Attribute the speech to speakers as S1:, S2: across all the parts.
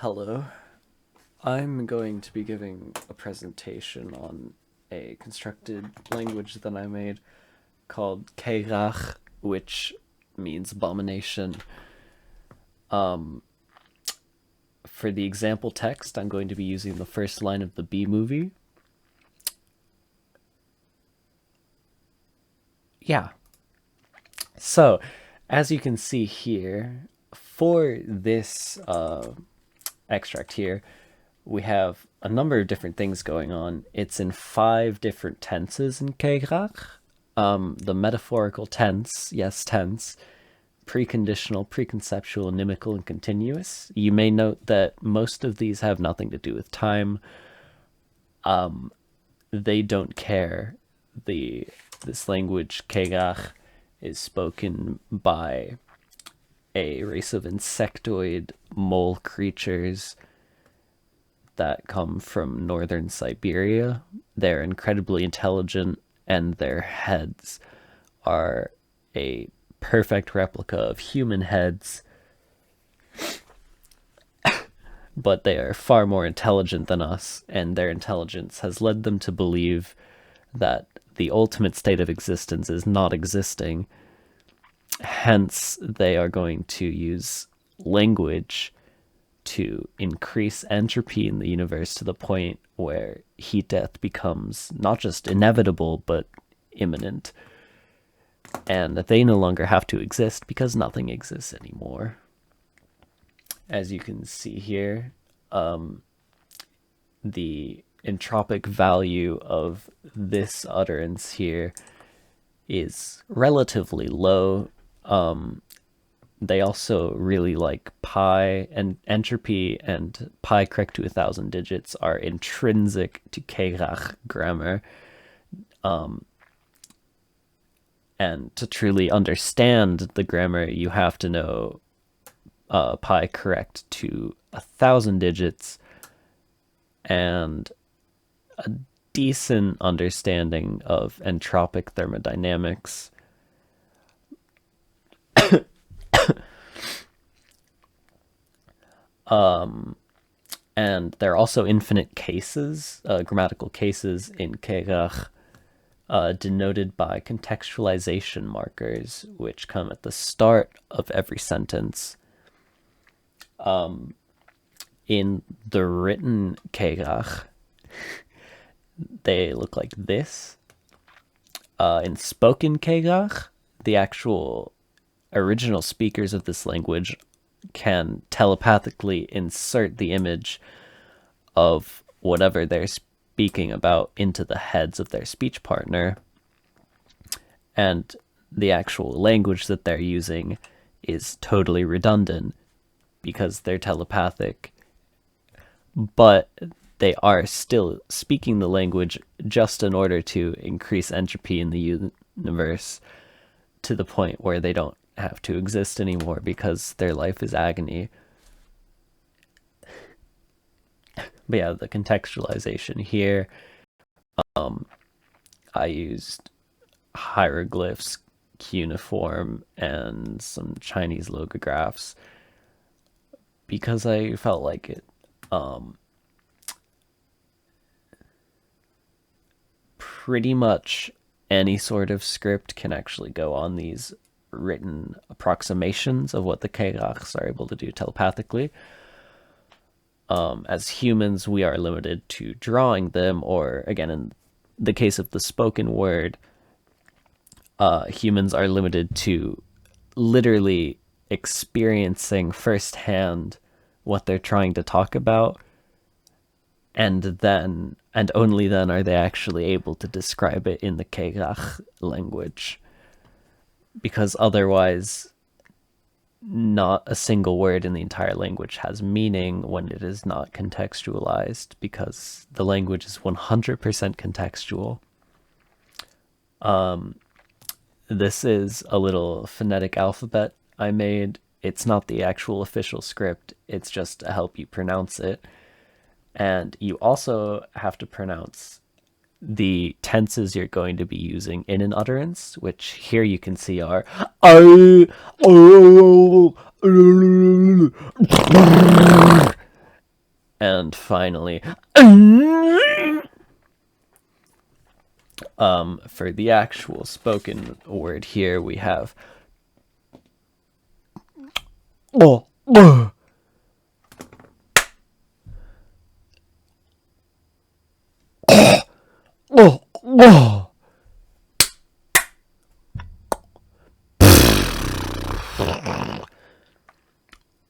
S1: Hello. I'm going to be giving a presentation on a constructed language that I made called Keghakh, which means abomination. Um, for the example text, I'm going to be using the first line of the B movie. Yeah. So, as you can see here, for this extract here, we have a number of different things going on. It's in 5 different tenses in Keghakh. The metaphorical tense, yes, tense, preconditional, preconceptual, inimical, and continuous. You may note that most of these have nothing to do with time. They don't care. This language, Keghakh, is spoken by a race of insectoid mole creatures that come from northern Siberia. They're incredibly intelligent, and their heads are a perfect replica of human heads, but they are far more intelligent than us, and their intelligence has led them to believe that the ultimate state of existence is not existing. Hence, they are going to use language to increase entropy in the universe to the point where heat death becomes not just inevitable, but imminent. And that they no longer have to exist because nothing exists anymore. As you can see here, the entropic value of this utterance here is relatively low. They also really like pi, and entropy and pi correct to 1,000 digits are intrinsic to Keghakh grammar. And to truly understand the grammar, you have to know pi correct to 1,000 digits and a decent understanding of entropic thermodynamics. And there are also infinite cases, grammatical cases in Keghakh, denoted by contextualization markers, which come at the start of every sentence. In the written Keghakh, they look like this. In spoken Keghakh, the actual original speakers of this language can telepathically insert the image of whatever they're speaking about into the heads of their speech partner, and the actual language that they're using is totally redundant because they're telepathic, but they are still speaking the language just in order to increase entropy in the universe to the point where they don't have to exist anymore because their life is agony. But yeah, the contextualization here, I used hieroglyphs, cuneiform, and some Chinese logographs because I felt like it. Pretty much any sort of script can actually go on these written approximations of what the Keghaks are able to do telepathically. As humans, we are limited to drawing them, or again, in the case of the spoken word, humans are limited to literally experiencing firsthand what they're trying to talk about, and only then are they actually able to describe it in the Keghakh language, because otherwise not a single word in the entire language has meaning when it is not contextualized, because the language is 100% contextual. This is a little phonetic alphabet I made. It's not the actual official script, it's just to help you pronounce it. And you also have to pronounce the tenses you're going to be using in an utterance, which here you can see are And finally, for the actual spoken word here, we have oh, oh. Oh, oh.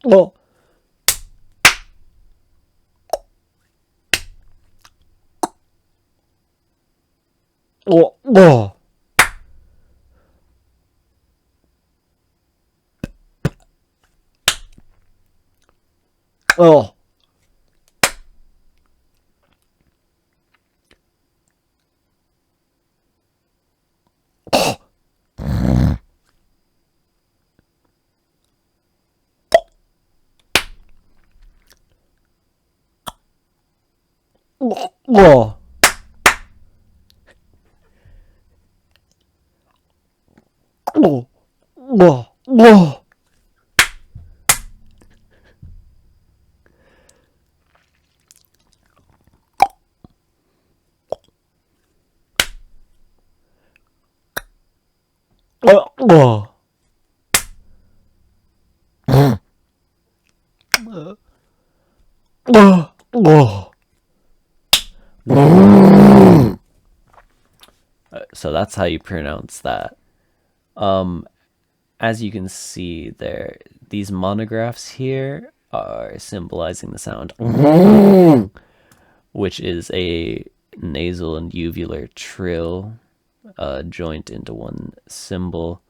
S1: Oh. Oh, oh. Oh. Oh. Oh. Oh. Oh. Oh. Oh. Oh. So that's how you pronounce that. As you can see there, these monographs here are symbolizing the sound, which is a nasal and uvular trill joint into one symbol.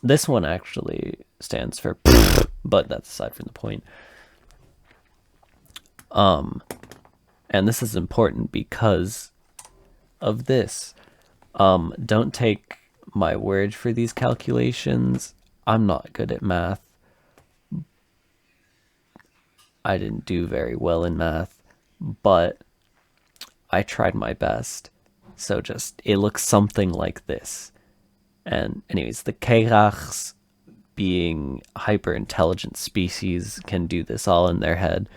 S1: This one actually stands for but that's aside from the point. And this is important because of this. Don't take my word for these calculations. I'm not good at math. I didn't do very well in math, but I tried my best. So just, it looks something like this. And anyways, the Keghakhs, being hyper-intelligent species, can do this all in their head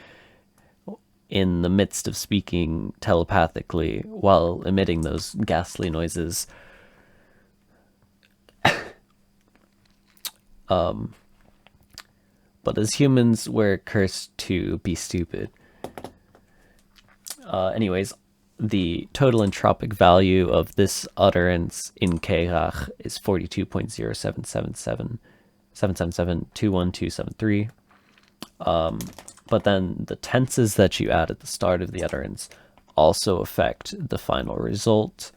S1: in the midst of speaking telepathically while emitting those ghastly noises. But as humans, we're cursed to be stupid. Anyways, the total entropic value of this utterance in Keghakh is 42.0777 but then the tenses that you add at the start of the utterance also affect the final result,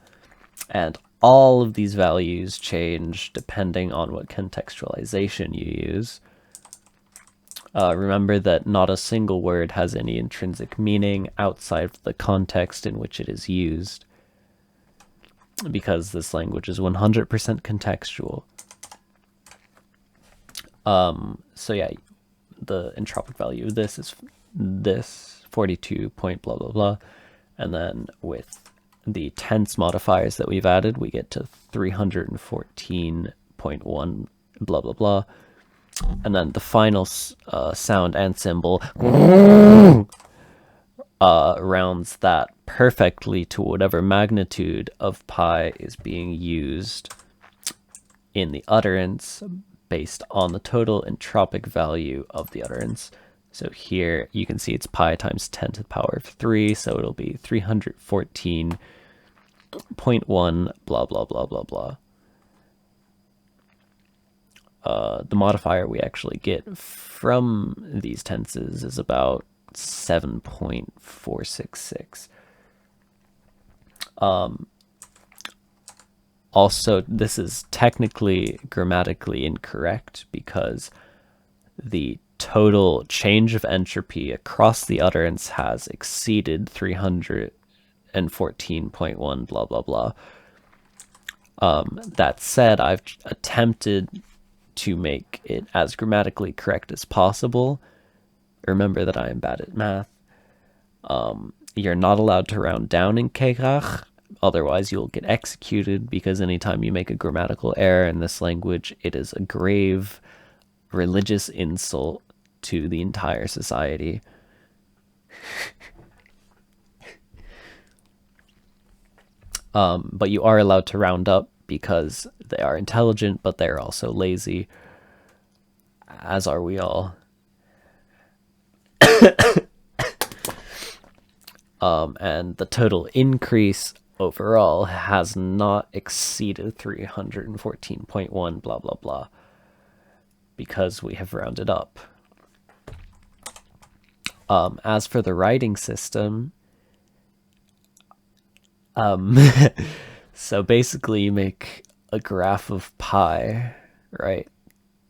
S1: and all of these values change depending on what contextualization you use. Remember that not a single word has any intrinsic meaning outside of the context in which it is used, because this language is 100% contextual. So yeah, the entropic value of this is this 42 point blah blah blah, and then with the tense modifiers that we've added, we get to 314.1 blah blah blah. And then the final sound and symbol rounds that perfectly to whatever magnitude of pi is being used in the utterance based on the total entropic value of the utterance. So here you can see it's pi times 10 to the power of 3, so it'll be 314.1 blah blah blah blah blah. The modifier we actually get from these tenses is about 7.466. Also, this is technically grammatically incorrect because the total change of entropy across the utterance has exceeded 314.1 blah blah blah. That said, I've attempted to make it as grammatically correct as possible. Remember that I am bad at math. You're not allowed to round down in Keghakh, otherwise you'll get executed, because anytime you make a grammatical error in this language, it is a grave religious insult to the entire society. But you are allowed to round up because they are intelligent, but they're also lazy, as are we all. And the total increase overall has not exceeded 314.1 blah blah blah because we have rounded up. As for the writing system, so basically you make a graph of pi, right?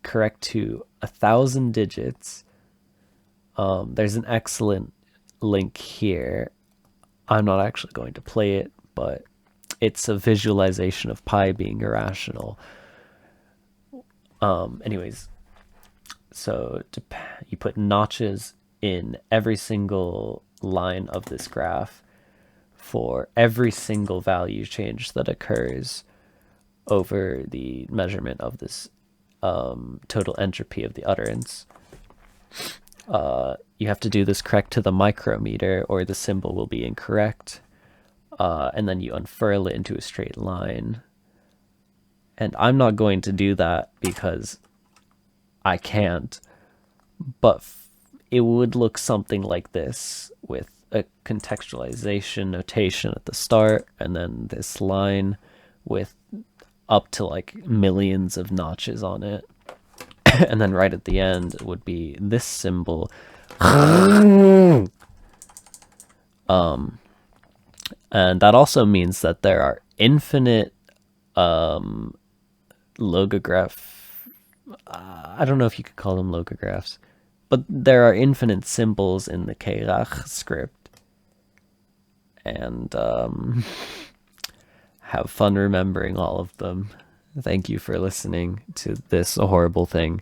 S1: Correct to 1,000 digits. There's an excellent link here. I'm not actually going to play it, but it's a visualization of pi being irrational. Anyways, so you put notches in every single line of this graph for every single value change that occurs over the measurement of this total entropy of the utterance. You have to do this correct to the micrometer or the symbol will be incorrect. And then you unfurl it into a straight line. And I'm not going to do that because I can't. But it would look something like this with a contextualization notation at the start and then this line with up to like millions of notches on it. And then right at the end would be this symbol. And that also means that there are infinite logograph. I don't know if you could call them logographs, but there are infinite symbols in the Keghakh script. And have fun remembering all of them. Thank you for listening to this horrible thing.